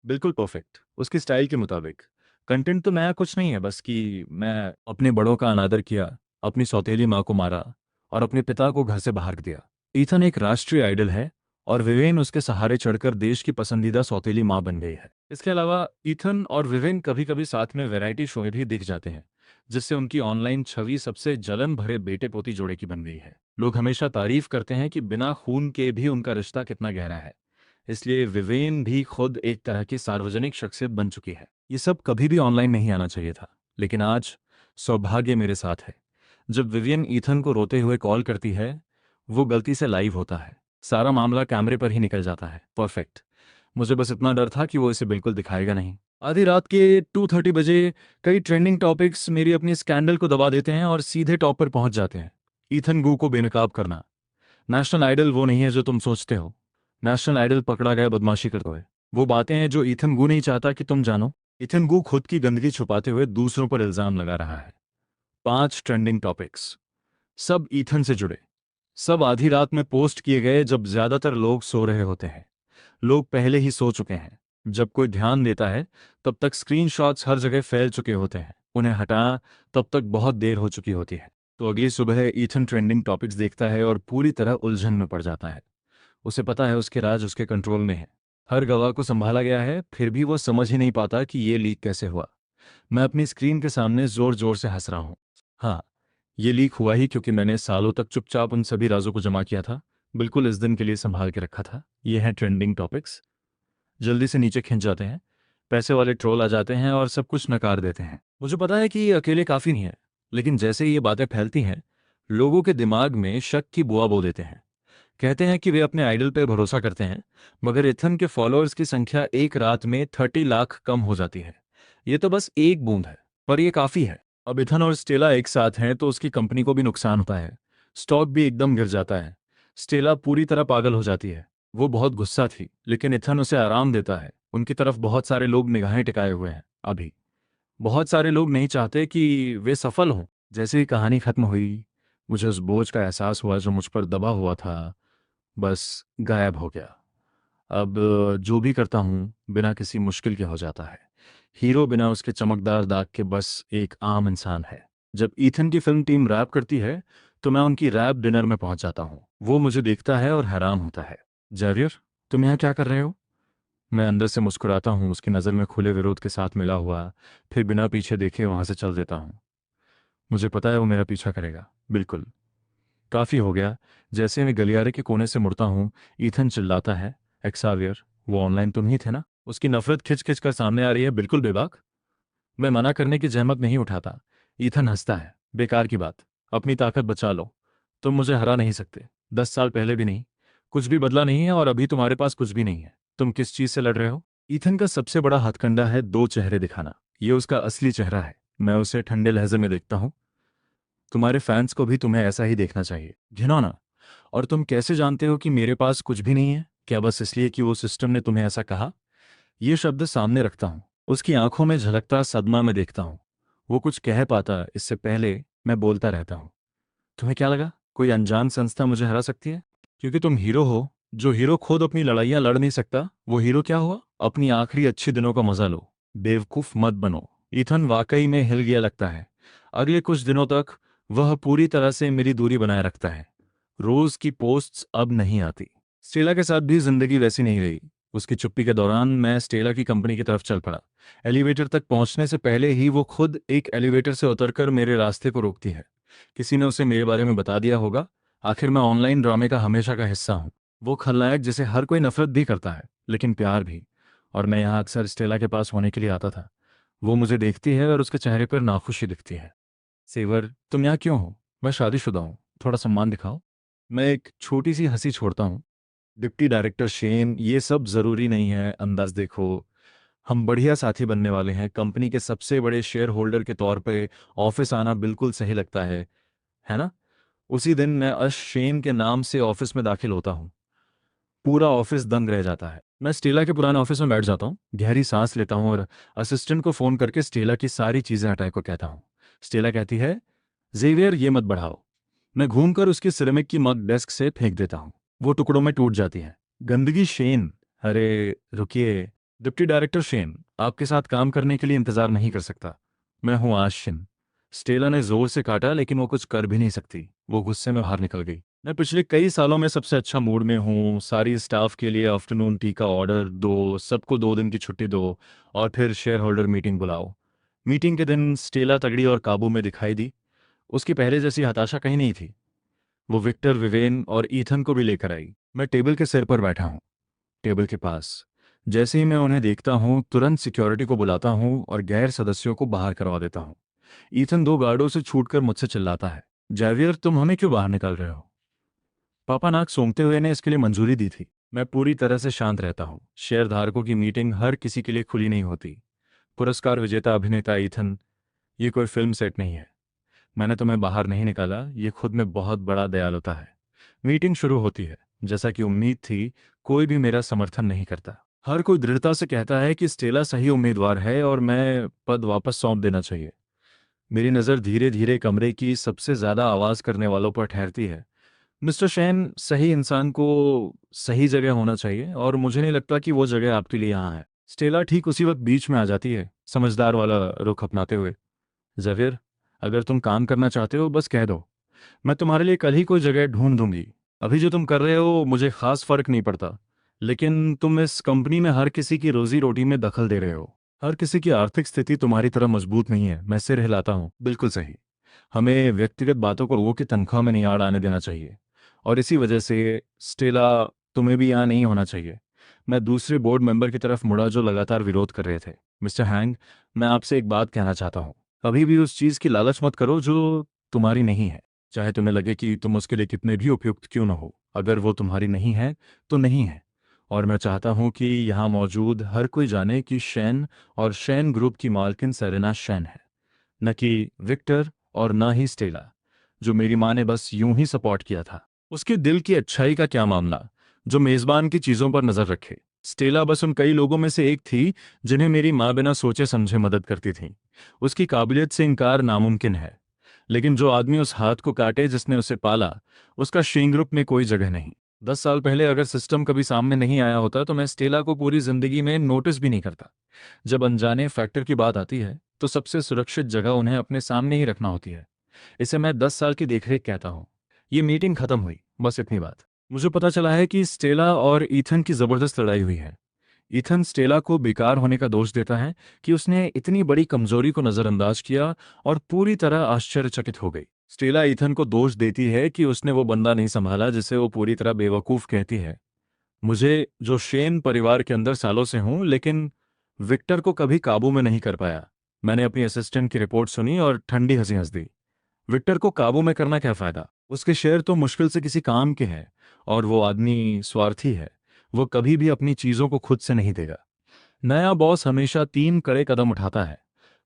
बिल्कुल परफेक्ट, उसकी स्टाइल के मुताबिक। कंटेंट तो नया कुछ नहीं है, बस कि मैं अपने बड़ों का अनादर किया, अपनी सौतेली माँ को मारा और अपने पिता को घर से बाहर कर दिया। ईथन एक राष्ट्रीय आइडल है और विवेन उसके सहारे चढ़कर देश की पसंदीदा सौतेली माँ बन गई है। इसके अलावा ईथन और विवेन कभी कभी साथ में वैरायटी शो में भी दिख जाते हैं, जिससे उनकी ऑनलाइन छवि सबसे जलन भरे बेटे पोती जोड़े की बन गई है। लोग हमेशा तारीफ करते हैं कि बिना खून के भी उनका रिश्ता कितना गहरा है। इसलिए विवेन भी खुद एक तरह की सार्वजनिक शख्सियत बन चुकी है। ये सब कभी भी ऑनलाइन नहीं आना चाहिए था, लेकिन आज सौभाग्य मेरे साथ है। जब विवियन ईथन को रोते हुए कॉल करती है, वो गलती से लाइव होता है। सारा मामला कैमरे पर ही निकल जाता है। परफेक्ट। मुझे बस इतना डर था कि वो इसे बिल्कुल दिखाएगा नहीं। आधी रात के 2:30 बजे कई ट्रेंडिंग टॉपिक्स मेरी अपनी स्कैंडल को दबा देते हैं और सीधे टॉप पर पहुंच जाते हैं। ईथन गू को बेनकाब करना। नेशनल आइडल वो नहीं है जो तुम सोचते हो। नेशनल आइडल पकड़ा गया बदमाशी करते हुए। वो बातें हैं जो ईथन गू नहीं चाहता कि तुम जानो। ईथन गू खुद की गंदगी छुपाते हुए दूसरों पर इल्जाम लगा रहा है। 5 ट्रेंडिंग टॉपिक्स, सब ईथन से जुड़े, सब आधी रात में पोस्ट किए गए जब ज्यादातर लोग सो रहे होते हैं। लोग पहले ही सो चुके हैं। जब कोई ध्यान देता है तब तक स्क्रीनशॉट्स हर जगह फैल चुके होते हैं। उन्हें हटा तब तक बहुत देर हो चुकी होती है। तो अगली सुबह ईथन ट्रेंडिंग टॉपिक्स देखता है और पूरी तरह उलझन में पड़ जाता है। उसे पता है उसके राज उसके कंट्रोल में है। हर गवाह को संभाला गया है, फिर भी वो समझ ही नहीं पाता कि ये लीक कैसे हुआ। मैं अपनी स्क्रीन के सामने जोर जोर से हंस रहा हूँ। हाँ, ये लीक हुआ ही क्योंकि मैंने सालों तक चुपचाप उन सभी राजों को जमा किया था, बिल्कुल इस दिन के लिए संभाल के रखा था। ये हैं ट्रेंडिंग टॉपिक्स। जल्दी से नीचे खिंच जाते हैं। पैसे वाले ट्रोल आ जाते हैं और सब कुछ नकार देते हैं। मुझे पता है कि ये अकेले काफ़ी नहीं है, लेकिन जैसे ही ये बातें फैलती हैं, लोगों के दिमाग में शक की बुआ बो देते हैं। कहते हैं कि वे अपने आइडल पर भरोसा करते हैं, मगर इथन के फॉलोअर्स की संख्या एक रात में 30 लाख कम हो जाती है। ये तो बस एक बूंद है, पर यह काफी है। अब इथन और स्टेला एक साथ हैं तो उसकी कंपनी को भी नुकसान होता है। स्टॉक भी एकदम गिर जाता है। स्टेला पूरी तरह पागल हो जाती है। वो बहुत गुस्सा थी, लेकिन इथन उसे आराम देता है। उनकी तरफ बहुत सारे लोग निगाहें टिकाए हुए हैं अभी। बहुत सारे लोग नहीं चाहते कि वे सफल हों। जैसे ही कहानी खत्म हुई, मुझे उस बोझ का एहसास हुआ जो मुझ पर दबा हुआ था, बस गायब हो गया। अब जो भी करता हूँ बिना किसी मुश्किल के हो जाता है। हीरो बिना उसके चमकदार दाग के बस एक आम इंसान है। जब ईथन की फिल्म टीम रैप करती है तो मैं उनकी रैप डिनर में पहुंच जाता हूँ। वो मुझे देखता है और हैरान होता है। जैवियर, तुम यहाँ क्या कर रहे हो? मैं अंदर से मुस्कुराता हूँ, उसकी नज़र में खुले विरोध के साथ मिला हुआ, फिर बिना पीछे देखे वहां से चल देता हूँ। मुझे पता है वो मेरा पीछा करेगा। बिल्कुल। काफी हो गया। जैसे मैं गलियारे के कोने से मुड़ता हूँ, ईथन चिल्लाता है, एक्सावियर, वो ऑनलाइन तुम ही थे ना? उसकी नफरत खिंच खिंच कर सामने आ रही है, बिल्कुल बेबाक। मैं मना करने की जहमत नहीं उठाता। ईथन हंसता है, बेकार की बात, अपनी ताकत बचा लो। तुम मुझे हरा नहीं सकते। 10 साल पहले भी नहीं। कुछ भी बदला नहीं है और अभी तुम्हारे पास कुछ भी नहीं है। तुम किस चीज से लड़ रहे हो? ईथन का सबसे बड़ा हथकंडा है दो चेहरे दिखाना। ये उसका असली चेहरा है। मैं उसे ठंडे लहजे में देखता हूँ। तुम्हारे फैंस को भी तुम्हें ऐसा ही देखना चाहिए। घिनौना, और तुम कैसे जानते हो कि मेरे पास कुछ भी नहीं है? क्या बस इसलिए कि वो सिस्टम ने तुम्हें ऐसा कहा? ये शब्द सामने रखता हूँ, उसकी आंखों में झलकता सदमा मैं देखता हूँ। वो कुछ कह पाता इससे पहले मैं बोलता रहता हूँ। तुम्हें क्या लगा कोई अनजान संस्था मुझे हरा सकती है? क्योंकि तुम हीरो हो। जो हीरो खुद अपनी लड़ाइयाँ लड़ नहीं सकता, वो हीरो क्या हुआ? अपनी आखिरी अच्छे दिनों का मजा लो, बेवकूफ मत बनो। ईथन वाकई में हिल गया लगता है। अगले कुछ दिनों तक वह पूरी तरह से मेरी दूरी बनाए रखता है। रोज की पोस्ट्स अब नहीं आती। स्टेला के साथ भी जिंदगी वैसी नहीं रही। उसकी चुप्पी के दौरान मैं स्टेला की कंपनी की तरफ चल पड़ा। एलिवेटर तक पहुंचने से पहले ही वो खुद एक एलिवेटर से उतरकर मेरे रास्ते को रोकती है। किसी ने उसे मेरे बारे में बता दिया होगा। आखिर मैं ऑनलाइन ड्रामे का हमेशा का हिस्सा हूँ। वो खलनायक जिसे हर कोई नफरत भी करता है, लेकिन प्यार भी। और मैं यहाँ अक्सर स्टेला के पास होने के लिए आता था। वो मुझे देखती है और उसके चेहरे पर नाखुशी दिखती है। सेवर, तुम यहाँ क्यों हो? मैं शादीशुदा हूँ, थोड़ा सम्मान दिखाओ। मैं एक छोटी सी हंसी छोड़ता हूँ। डिप्टी डायरेक्टर शेन, ये सब जरूरी नहीं है, अंदाज देखो। हम बढ़िया साथी बनने वाले हैं। कंपनी के सबसे बड़े शेयर होल्डर के तौर पे ऑफिस आना बिल्कुल सही लगता है ना? उसी दिन मैं अश शेन के नाम से ऑफिस में दाखिल होता हूँ। पूरा ऑफिस दंग रह जाता है। मैं स्टेला के पुराने ऑफिस में बैठ जाता हूँ, गहरी सांस लेता हूँ और असिस्टेंट को फोन करके स्टेला की सारी चीजें हटाए को कहता हूँ। स्टेला कहती है, जेवियर ये मत बढ़ाओ। मैं घूमकर उसकी सिरेमिक की मग डेस्क से फेंक देता हूँ। वो टुकड़ों में टूट जाती है। गंदगी शेन। अरे रुकिए। डिप्टी डायरेक्टर शेन, आपके साथ काम करने के लिए इंतजार नहीं कर सकता। मैं हूँ आशिन। स्टेला ने जोर से काटा, लेकिन वो कुछ कर भी नहीं सकती। वो गुस्से में बाहर निकल गई। मैं पिछले कई सालों में सबसे अच्छा मूड में हूँ। सारी स्टाफ के लिए आफ्टरनून टी का ऑर्डर दो, सबको 2 दिन की छुट्टी दो, और फिर शेयर होल्डर मीटिंग बुलाओ। मीटिंग के दिन स्टेला तगड़ी और काबू में दिखाई दी। उसकी पहले जैसी हताशा कहीं नहीं थी। वो विक्टर, विवेन और ईथन को भी लेकर आई। मैं टेबल के सिर पर बैठा हूँ, टेबल के पास। जैसे ही मैं उन्हें देखता हूँ, तुरंत सिक्योरिटी को बुलाता हूँ और गैर सदस्यों को बाहर करवा देता हूँ। ईथन 2 गार्डों से छूटकर मुझसे चिल्लाता है, जेवियर तुम हमें क्यों बाहर निकाल रहे हो? पापा नाक सूंघते हुए ने इसके लिए मंजूरी दी थी। मैं पूरी तरह से शांत रहता हूँ। शेयरधारकों की मीटिंग हर किसी के लिए खुली नहीं होती। पुरस्कार विजेता अभिनेता ईथन, ये कोई फिल्म सेट नहीं है। मैंने तुम्हें बाहर नहीं निकाला, ये खुद में बहुत बड़ा दयालुता है। मीटिंग शुरू होती है। जैसा कि उम्मीद थी, कोई भी मेरा समर्थन नहीं करता। हर कोई दृढ़ता से कहता है कि स्टेला सही उम्मीदवार है और मैं पद वापस सौंप देना चाहिए। मेरी नज़र धीरे धीरे कमरे की सबसे ज्यादा आवाज करने वालों पर ठहरती है। मिस्टर शैन, सही इंसान को सही जगह होना चाहिए, और मुझे नहीं लगता कि वो जगह आपके लिए यहाँ है। स्टेला ठीक उसी वक्त बीच में आ जाती है, समझदार वाला रुख अपनाते हुए। जवेर, अगर तुम काम करना चाहते हो बस कह दो। मैं तुम्हारे लिए कल ही कोई जगह ढूंढ दूंगी। अभी जो तुम कर रहे हो मुझे खास फर्क नहीं पड़ता, लेकिन तुम इस कंपनी में हर किसी की रोजी रोटी में दखल दे रहे हो। हर किसी की आर्थिक स्थिति तुम्हारी तरह मजबूत नहीं है। मैं सिर हिलाता हूँ। बिल्कुल सही। हमें व्यक्तिगत बातों को लोगों की तनख्वाह में नहीं आड़ आने देना चाहिए। और इसी वजह से स्टेला, तुम्हें भी यहाँ नहीं होना चाहिए। मैं दूसरे बोर्ड मेंबर की तरफ मुड़ा जो लगातार विरोध कर रहे थे। मिस्टर हैंग, मैं आपसे एक बात कहना चाहता हूँ। कभी भी उस चीज़ की लालच मत करो जो तुम्हारी नहीं है, चाहे तुम्हें लगे कि तुम उसके लिए कितने भी उपयुक्त क्यों न हो। अगर वो तुम्हारी नहीं है तो नहीं है। और मैं चाहता हूं कि यहाँ मौजूद हर कोई जाने कि शैन और शैन ग्रुप की मालकिन सेरेना शैन है, न कि विक्टर और न ही स्टेला, जो मेरी माँ ने बस यूं ही सपोर्ट किया था। उसके दिल की अच्छाई का क्या मामला, जो मेजबान की चीजों पर नजर रखे। स्टेला बस उन कई लोगों में से एक थी जिन्हें मेरी माँ बिना सोचे समझे मदद करती थी। उसकी काबिलियत से इनकार नामुमकिन है, लेकिन जो आदमी उस हाथ को काटे जिसने उसे पाला, उसका शेन ग्रुप में कोई जगह नहीं। 10 साल पहले अगर सिस्टम कभी सामने नहीं आया होता तो मैं स्टेला को पूरी जिंदगी में नोटिस भी नहीं करता। जब अनजाने फैक्टर की बात आती है तो सबसे सुरक्षित जगह उन्हें अपने सामने ही रखना होती है। इसे मैं 10 साल की देखरेख कहता हूँ। ये मीटिंग खत्म हुई, बस इतनी बात। मुझे पता चला है कि स्टेला और ईथन की जबरदस्त लड़ाई हुई है। ईथन स्टेला को बेकार होने का दोष देता है कि उसने इतनी बड़ी कमजोरी को नजरअंदाज किया, और पूरी तरह आश्चर्यचकित हो गई। स्टेला ईथन को दोष देती है कि उसने वो बंदा नहीं संभाला जिसे वो पूरी तरह बेवकूफ कहती है। मुझे, जो शेन परिवार के अंदर सालों से हूं, लेकिन विक्टर को कभी काबू में नहीं कर पाया। मैंने अपनी असिस्टेंट की रिपोर्ट सुनी और ठंडी हंसी हंस दी। विक्टर को काबू में करना क्या फायदा? उसके शेयर तो मुश्किल से किसी काम के हैं, और वो आदमी स्वार्थी है। वो कभी भी अपनी चीजों को खुद से नहीं देगा। नया बॉस हमेशा 3 कड़े कदम उठाता है।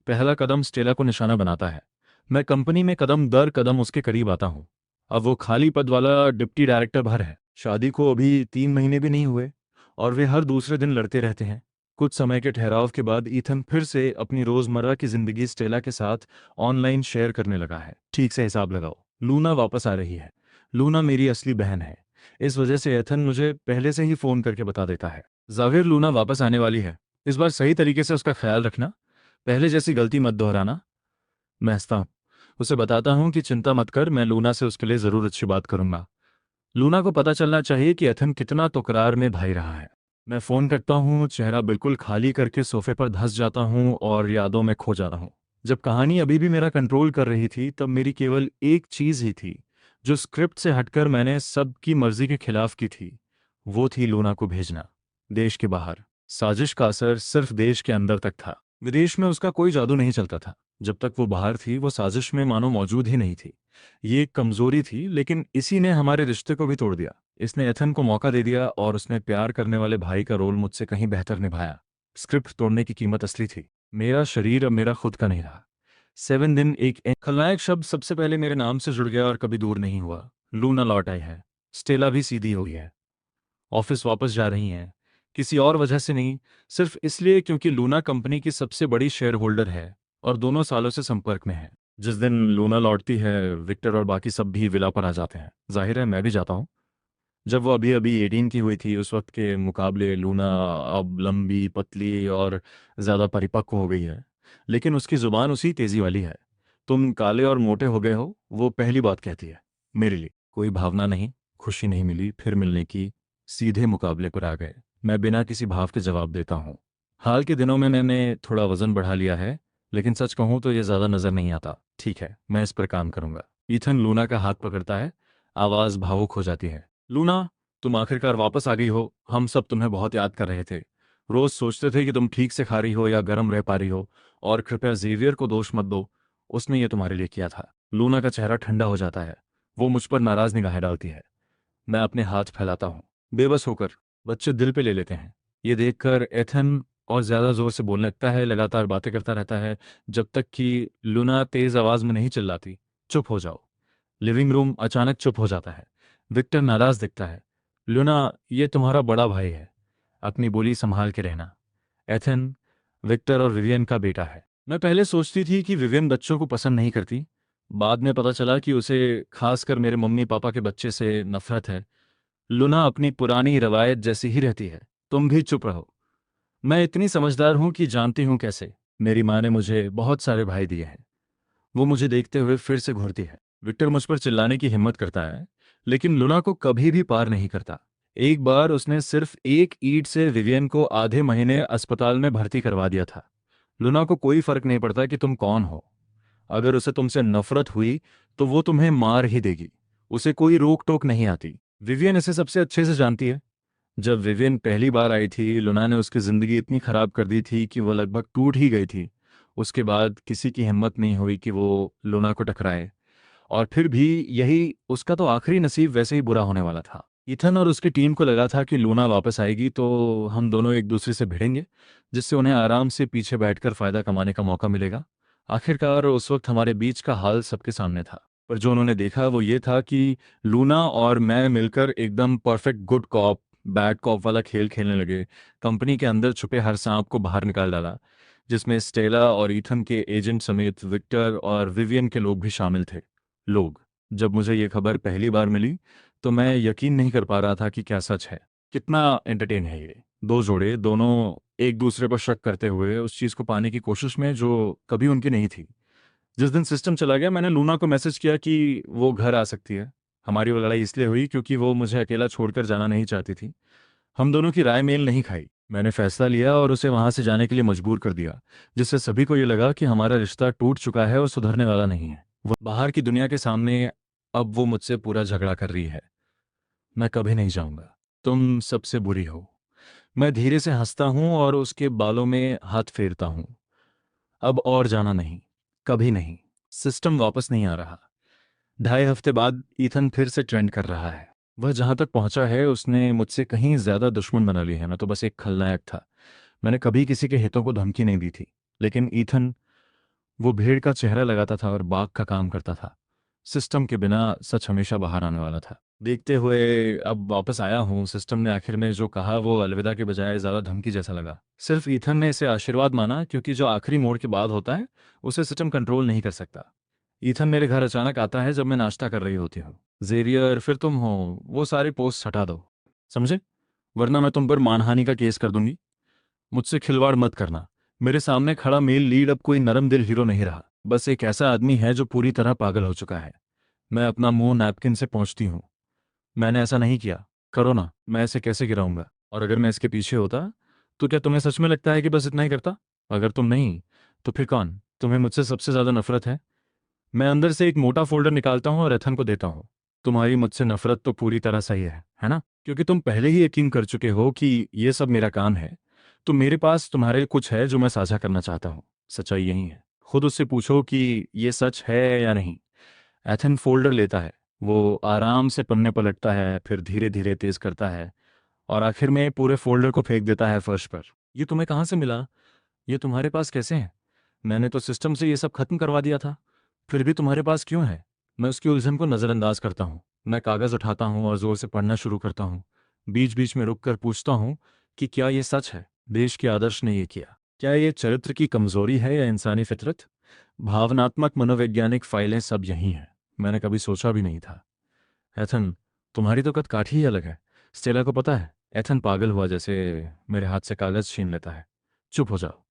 पहला कदम स्टेला को निशाना बनाता है। मैं कंपनी में कदम दर कदम उसके करीब आता हूँ। अब वो खाली पद वाला डिप्टी डायरेक्टर भर है। शादी को अभी 3 महीने भी नहीं हुए और वे हर दूसरे दिन लड़ते रहते हैं। कुछ समय के ठहराव के बाद ईथन फिर से अपनी रोजमर्रा की जिंदगी स्टेला के साथ ऑनलाइन शेयर करने लगा है। ठीक से हिसाब लगाओ, लूना वापस आ रही है। लूना मेरी असली बहन है। इस वजह से एथन मुझे पहले से ही फोन करके बता देता है, जाहिर लूना वापस आने वाली है, इस बार सही तरीके से उसका ख्याल रखना, पहले जैसी गलती मत दोहराना। मैं हंसता हूँ, उसे बताता हूँ कि चिंता मत कर, मैं लूना से उसके लिए जरूर अच्छी बात करूंगा। लूना को पता चलना चाहिए कि एथन कितना तकरार में भाई रहा है। मैं फोन करता हूँ, चेहरा बिल्कुल खाली करके सोफे पर धंस जाता हूँ और यादों में खो जाता हूँ। जब कहानी अभी भी मेरा कंट्रोल कर रही थी तब मेरी केवल एक चीज ही थी जो स्क्रिप्ट से हटकर मैंने सबकी मर्जी के खिलाफ की थी। वो थी लूना को भेजना देश के बाहर। साजिश का असर सिर्फ देश के अंदर तक था। विदेश में उसका कोई जादू नहीं चलता था। जब तक वो बाहर थी वो साजिश में मानो मौजूद ही नहीं थी। ये एक कमजोरी थी, लेकिन इसी ने हमारे रिश्ते को भी तोड़ दिया। इसने एथन को मौका दे दिया और उसने प्यार करने वाले भाई का रोल मुझसे कहीं बेहतर निभाया। स्क्रिप्ट तोड़ने की कीमत असली थी। मेरा शरीर अब मेरा खुद का नहीं रहा। 7 दिन खलनायक शब्द सबसे पहले मेरे नाम से जुड़ गया और कभी दूर नहीं हुआ। लूना लौट आई है। स्टेला भी सीधी हो गई है। ऑफिस वापस जा रही हैं। किसी और वजह से नहीं, सिर्फ इसलिए क्योंकि लूना कंपनी की सबसे बड़ी शेयर होल्डर है और दोनों सालों से संपर्क में है। जिस दिन लूना लौटती है विक्टर और बाकी सब भी विला पर आ जाते हैं। जाहिर है मैं भी जाता हूँ। जब वो अभी अभी 18 की हुई थी उस वक्त के मुकाबले लूना अब लंबी पतली और ज़्यादा परिपक्व हो गई है, लेकिन उसकी ज़ुबान उसी तेज़ी वाली है। तुम काले और मोटे हो गए हो, वो पहली बात कहती है। मेरे लिए कोई भावना नहीं, खुशी नहीं मिली, फिर मिलने की, सीधे मुकाबले पर आ गए। मैं बिना किसी भाव के जवाब देता हूँ। हाल के दिनों में मैंने थोड़ा वज़न बढ़ा लिया है, लेकिन सच कहूँ तो ये ज़्यादा नज़र नहीं आता। ठीक है, मैं इस पर काम करूँगा। ईथन लूना का हाथ पकड़ता है। आवाज़ भावुक हो जाती है। लूना, तुम आखिरकार वापस आ गई हो। हम सब तुम्हें बहुत याद कर रहे थे। रोज सोचते थे कि तुम ठीक से खा रही हो या गर्म रह पा रही हो। और कृपया जेवियर को दोष मत दो, उसने ये तुम्हारे लिए किया था। लूना का चेहरा ठंडा हो जाता है। वो मुझ पर नाराज निगाहें डालती है। मैं अपने हाथ फैलाता हूँ, बेबस होकर। बच्चे दिल पे ले लेते हैं। ये देखकर एथन और ज्यादा जोर से बोलने लगता है, लगातार बातें करता रहता है, जब तक कि लूना तेज आवाज में नहीं चिल्लाती, चुप हो जाओ। लिविंग रूम अचानक चुप हो जाता है। विक्टर नाराज दिखता है। लूना, ये तुम्हारा बड़ा भाई है, अपनी बोली संभाल के रहना। एथन विक्टर और विवियन का बेटा है। मैं पहले सोचती थी कि विवियन बच्चों को पसंद नहीं करती। बाद में पता चला कि उसे खासकर मेरे मम्मी पापा के बच्चे से नफरत है। लूना अपनी पुरानी रवायत जैसी ही रहती है। तुम भी चुप रहो। मैं इतनी समझदार हूं कि जानती हूं कैसे। मेरी माँ ने मुझे बहुत सारे भाई दिए हैं। वो मुझे देखते हुए फिर से घूरती है। विक्टर मुझ पर चिल्लाने की हिम्मत करता है, लेकिन लुना को कभी भी पार नहीं करता। एक बार उसने सिर्फ एक ईंट से विवियन को आधे महीने अस्पताल में भर्ती करवा दिया था। लुना को कोई फर्क नहीं पड़ता कि तुम कौन हो। अगर उसे तुमसे नफरत हुई तो वो तुम्हें मार ही देगी। उसे कोई रोक टोक नहीं आती। विवियन इसे सबसे अच्छे से जानती है। जब विवियन पहली बार आई थी, लुना ने उसकी जिंदगी इतनी खराब कर दी थी कि वो लगभग टूट ही गई थी। उसके बाद किसी की हिम्मत नहीं हुई कि वो लुना को टकराए। और फिर भी यही उसका तो आखिरी नसीब वैसे ही बुरा होने वाला था। ईथन और उसकी टीम को लगा था कि लूना वापस आएगी तो हम दोनों एक दूसरे से भिड़ेंगे, जिससे उन्हें आराम से पीछे बैठकर फायदा कमाने का मौका मिलेगा। आखिरकार उस वक्त हमारे बीच का हाल सबके सामने था। पर जो उन्होंने देखा वो ये था कि लूना और मैं मिलकर एकदम perfect good cop bad cop वाला खेल खेलने लगे। कंपनी के अंदर छुपे हर सांप को बाहर निकाल डाला, जिसमें स्टेला और ईथन के एजेंट समेत विक्टर और विवियन के लोग भी शामिल थे। लोग, जब मुझे ये खबर पहली बार मिली तो मैं यकीन नहीं कर पा रहा था कि क्या सच है। कितना एंटरटेन है ये। दो जोड़े, दोनों एक दूसरे पर शक करते हुए उस चीज़ को पाने की कोशिश में जो कभी उनकी नहीं थी। जिस दिन सिस्टम चला गया मैंने लूना को मैसेज किया कि वो घर आ सकती है। हमारी वो लड़ाई इसलिए हुई क्योंकि वो मुझे अकेला छोड़कर जाना नहीं चाहती थी। हम दोनों की राय मेल नहीं खाई। मैंने फैसला लिया और उसे वहां से जाने के लिए मजबूर कर दिया, जिससे सभी को ये लगा कि हमारा रिश्ता टूट चुका है और सुधरने वाला नहीं है। वो बाहर की दुनिया के सामने अब वो मुझसे पूरा झगड़ा कर रही है। मैं कभी नहीं जाऊंगा। तुम सबसे बुरी हो। मैं धीरे से हंसता हूं और उसके बालों में हाथ फेरता हूं। अब और जाना नहीं, कभी नहीं। सिस्टम वापस नहीं आ रहा। 2.5 हफ्ते बाद ईथन फिर से ट्रेंड कर रहा है। वह जहां तक पहुंचा है उसने मुझसे कहीं ज्यादा दुश्मन बना ली है। मैं तो बस एक खलनायक था। मैंने कभी किसी के हितों को धमकी नहीं दी थी। लेकिन ईथन, वो भेड़ का चेहरा लगाता था और बाघ का काम करता था। सिस्टम के बिना सच हमेशा बाहर आने वाला था। देखते हुए अब वापस आया हूँ, सिस्टम ने आखिर में जो कहा वो अलविदा के बजाय ज़्यादा धमकी जैसा लगा। सिर्फ ईथन ने इसे आशीर्वाद माना, क्योंकि जो आखिरी मोड़ के बाद होता है उसे सिस्टम कंट्रोल नहीं कर सकता। ईथन मेरे घर अचानक आता है जब मैं नाश्ता कर रही होती हूँ। जेवियर, फिर तुम हो, वो सारे पोस्ट हटा दो, समझे? वरना मैं तुम पर मानहानि का केस कर दूंगी। मुझसे खिलवाड़ मत करना। मेरे सामने खड़ा मेल लीड अब कोई नरम दिल हीरो नहीं रहा, बस एक ऐसा आदमी है जो पूरी तरह पागल हो चुका है। मैं अपना मुंह नैपकिन से पोंछती हूँ। मैंने ऐसा नहीं किया। करो ना, मैं ऐसे कैसे गिराऊंगा? और अगर मैं इसके पीछे होता तो क्या तुम्हें सच में लगता है कि बस इतना ही करता? अगर तुम नहीं, तो फिर कौन? तुम्हें मुझसे सबसे ज्यादा नफरत है। मैं अंदर से एक मोटा फोल्डर निकालता हूँ और एथन को देता हूँ। तुम्हारी मुझसे नफरत तो पूरी तरह सही है ना? क्योंकि तुम पहले ही यकीन कर चुके हो कि ये सब मेरा काम है। तो मेरे पास तुम्हारे लिए कुछ है जो मैं साझा करना चाहता हूँ। सच्चाई यही है। खुद उससे पूछो कि ये सच है या नहीं। एथन फोल्डर लेता है। वो आराम से पन्ने पलटता है, फिर धीरे धीरे तेज करता है और आखिर में पूरे फोल्डर को फेंक देता है फर्श पर। ये तुम्हें कहाँ से मिला? ये तुम्हारे पास कैसे है? मैंने तो सिस्टम से ये सब खत्म करवा दिया था। फिर भी तुम्हारे पास क्यों है? मैं उसकी उलझन को नज़रअंदाज करता हूँ। मैं कागज़ उठाता हूँ और जोर से पढ़ना शुरू करता हूँ। बीच बीच में रुककर पूछता हूँ कि क्या ये सच है? देश के आदर्श ने ये किया? क्या ये चरित्र की कमजोरी है या इंसानी फितरत? भावनात्मक मनोवैज्ञानिक फाइलें सब यही हैं। मैंने कभी सोचा भी नहीं था। एथन, तुम्हारी तो कद काठी ही अलग है। स्टेला को पता है? एथन पागल हुआ जैसे मेरे हाथ से कागज़ छीन लेता है। चुप हो जाओ,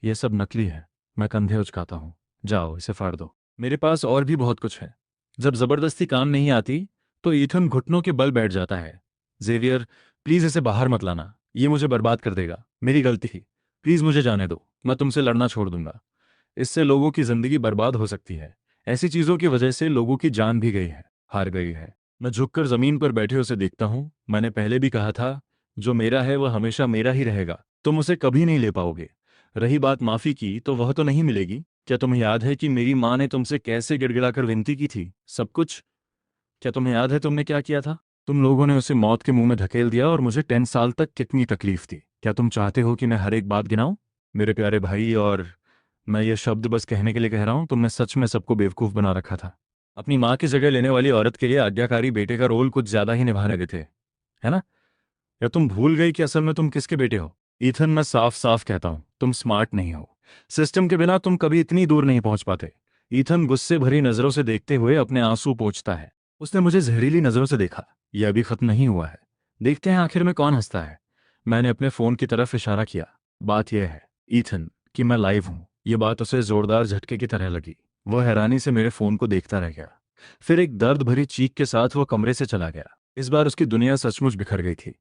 ये सब नकली है। मैं कंधे उचकाता हूँ। जाओ, इसे फाड़ दो। मेरे पास और भी बहुत कुछ है। जब जबरदस्ती काम नहीं आती तो ईथन घुटनों के बल बैठ जाता है। जेवियर, प्लीज इसे बाहर मत लाना, ये मुझे बर्बाद कर देगा। मेरी गलती थी, प्लीज मुझे जाने दो। मैं तुमसे लड़ना छोड़ दूंगा। इससे लोगों की जिंदगी बर्बाद हो सकती है। ऐसी चीजों की वजह से लोगों की जान भी गई है, हार गई है। मैं झुककर जमीन पर बैठे उसे देखता हूँ। मैंने पहले भी कहा था, जो मेरा है वह हमेशा मेरा ही रहेगा। तुम उसे कभी नहीं ले पाओगे। रही बात माफी की, तो वह तो नहीं मिलेगी। क्या तुम्हें याद है कि मेरी माँ ने तुमसे कैसे गिड़गिड़ाकर विनती की थी? सब कुछ। क्या तुम्हें याद है तुमने क्या किया था? तुम लोगों ने उसे मौत के मुंह में धकेल दिया और मुझे 10 साल तक कितनी तकलीफ थी। क्या तुम चाहते हो कि मैं हर एक बात गिनाऊं? मेरे प्यारे भाई, और मैं ये शब्द बस कहने के लिए कह रहा हूं, तुमने सच में सबको बेवकूफ बना रखा था। अपनी माँ की जगह लेने वाली औरत के लिए आज्ञाकारी बेटे का रोल कुछ ज्यादा ही निभा रहे थे, है ना? या तुम भूल गई कि असल में तुम किसके बेटे हो? ईथन, मैं साफ साफ कहता हूं, तुम स्मार्ट नहीं हो। सिस्टम के बिना तुम कभी इतनी दूर नहीं पहुंच पाते। ईथन गुस्से भरी नजरों से देखते हुए अपने आंसू पोंछता है। उसने मुझे जहरीली नजरों से देखा। यह अभी खत्म नहीं हुआ है। देखते हैं आखिर में कौन हंसता है। मैंने अपने फोन की तरफ इशारा किया। बात यह है, ईथन, कि मैं लाइव हूं। यह बात उसे जोरदार झटके की तरह लगी। वह हैरानी से मेरे फोन को देखता रह गया। फिर एक दर्द भरी चीख के साथ वह कमरे से चला गया। इस बार उसकी दुनिया सचमुच बिखर गई थी।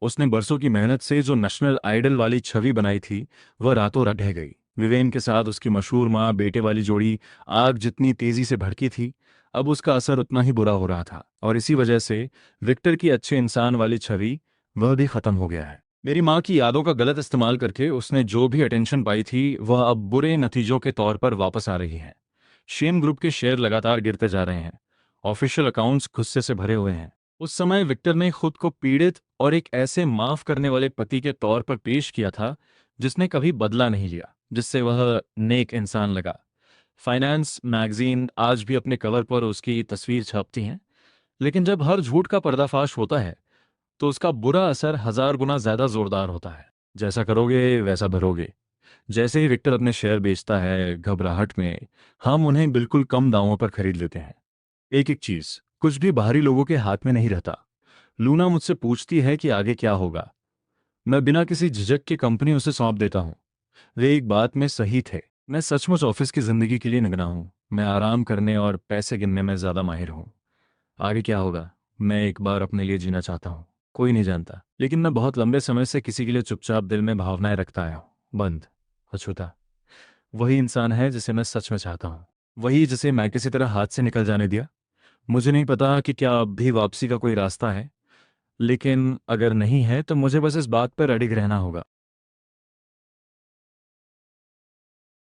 उसने बरसों की मेहनत से जो नेशनल आइडल वाली छवि बनाई थी, वह रातों रात ढह गई। विवेन के साथ उसकी मशहूर माँ बेटे वाली जोड़ी आग जितनी तेजी से भड़की थी, अब उसका असर उतना ही बुरा हो रहा था। और इसी वजह से विक्टर की अच्छे इंसान वाली छवि, वह भी खत्म हो गया है। मेरी माँ की यादों का गलत इस्तेमाल करके उसने जो भी अटेंशन पाई थी, वह अब बुरे नतीजों के तौर पर वापस आ रही है। शेम ग्रुप के शेयर लगातार गिरते जा रहे हैं। ऑफिशियल अकाउंट्स गुस्से से भरे हुए हैं। उस समय विक्टर ने खुद को पीड़ित और एक ऐसे माफ करने वाले पति के तौर पर पेश किया था जिसने कभी बदला नहीं लिया, जिससे वह नेक इंसान लगा। फाइनेंस मैगजीन आज भी अपने कवर पर उसकी तस्वीर छापती हैं, लेकिन जब हर झूठ का पर्दाफाश होता है तो उसका बुरा असर 1000 गुना ज्यादा जोरदार होता है। जैसा करोगे वैसा भरोगे। जैसे ही विक्टर अपने शेयर बेचता है, घबराहट में हम उन्हें बिल्कुल कम दामों पर खरीद लेते हैं। एक एक चीज, कुछ भी बाहरी लोगों के हाथ में नहीं रहता। लूना मुझसे पूछती है कि आगे क्या होगा। मैं बिना किसी झिझक के कंपनी उसे सौंप देता हूँ। वे एक बात में सही थे। मैं सचमुच ऑफिस की जिंदगी के लिए निगना हूँ। मैं आराम करने और पैसे गिनने में ज्यादा माहिर हूँ। आगे क्या होगा, मैं एक बार अपने लिए जीना चाहता हूँ। कोई नहीं जानता, लेकिन मैं बहुत लंबे समय से किसी के लिए चुपचाप दिल में भावनाएं रखता आया हूँ। बंद, अछूता। वही इंसान है जिसे मैं सच में चाहता हूँ। वही जिसे मैं किसी तरह हाथ से निकल जाने दिया। मुझे नहीं पता कि क्या अब भी वापसी का कोई रास्ता है, लेकिन अगर नहीं है तो मुझे बस इस बात पर अडिग रहना होगा।